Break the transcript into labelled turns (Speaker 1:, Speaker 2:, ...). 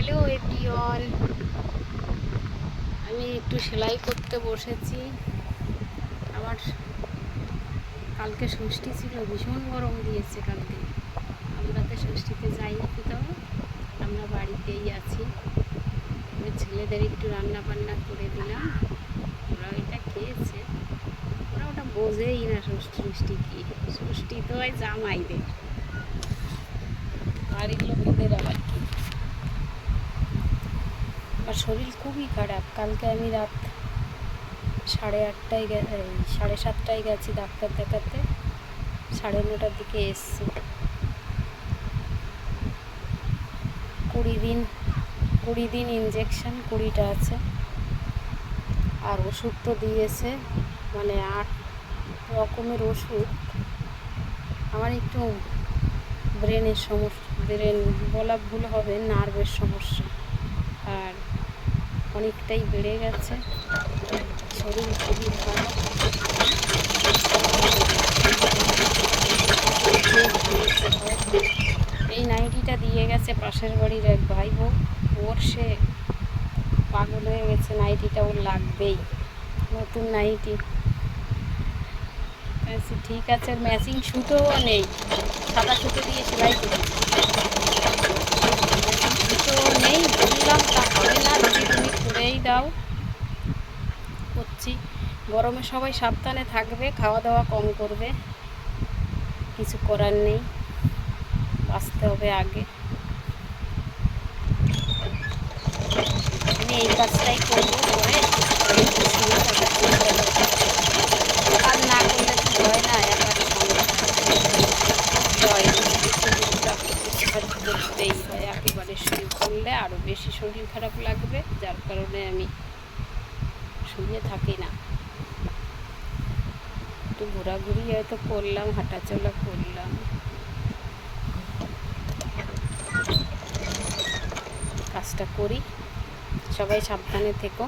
Speaker 1: Hello everyone, আমি একটু সেলাই করতে বসেছি। আমার কালকে ষষ্ঠী ছিল, ভীষণ গরম দিয়েছে কালকে। আমরা তো ষষ্ঠীতে যাইনি কোথাও, আমরা বাড়িতেই আছি। ওই ছেলেদের একটু রান্না বান্না করে দিলাম, ওরা ওইটা খেয়েছে। ওরা ওটা বোঝেই না ষষ্ঠী কী। ষষ্ঠী তো ওই জামাইদের, বাড়ির লোকেদের আবার কি। আমার শরীর খুবই খারাপ। কালকে আমি রাত 7:30 গেছি ডাক্তার দেখাতে, 9:30 দিকে এসছি। 20 দিন ইঞ্জেকশন, 20টা আছে। আর ওষুধ তো দিয়েছে, মানে 8 রকমের ওষুধ। আমার একটু ব্রেনের সমস্যা, ব্রেন বলা ভুল হবে, নার্ভের সমস্যা। আর অনেকটাই বেড়ে গেছে, শরীর খুবই খারাপ। এই নাইটিটা দিয়ে গেছে পাশের বাড়ির এক ভাই বোন, ওর সে পাগল হয়ে গেছে, নাইটিটা ওর লাগবেই, নতুন নাইটি। ঠিক আছে, ওর ম্যাচিং সুতোও নেই, সাদা সুতো দিয়ে সেলাই করি, সুতোও নেই। বললাম তা হবে না, যদি তুমি করেই দাও। করছি। গরমে সবাই সাবধানে থাকবে, খাওয়া দাওয়া কম করবে, কিছু করার নেই, বাঁচতে হবে আগে। আমি এই কাজটাই করবো, করে কাজ না করলে তো হয় না, একার করতেই হয়। একেবারে শুরু করলে আরও বেশি শরীর খারাপ লাগবে, যার কারণে আমি শুয়ে থাকি না। একটু ঘোরাঘুরি হয়তো করলাম, হাঁটাচলা করলাম। কাজটা করি, সবাই সাবধানে থেকো।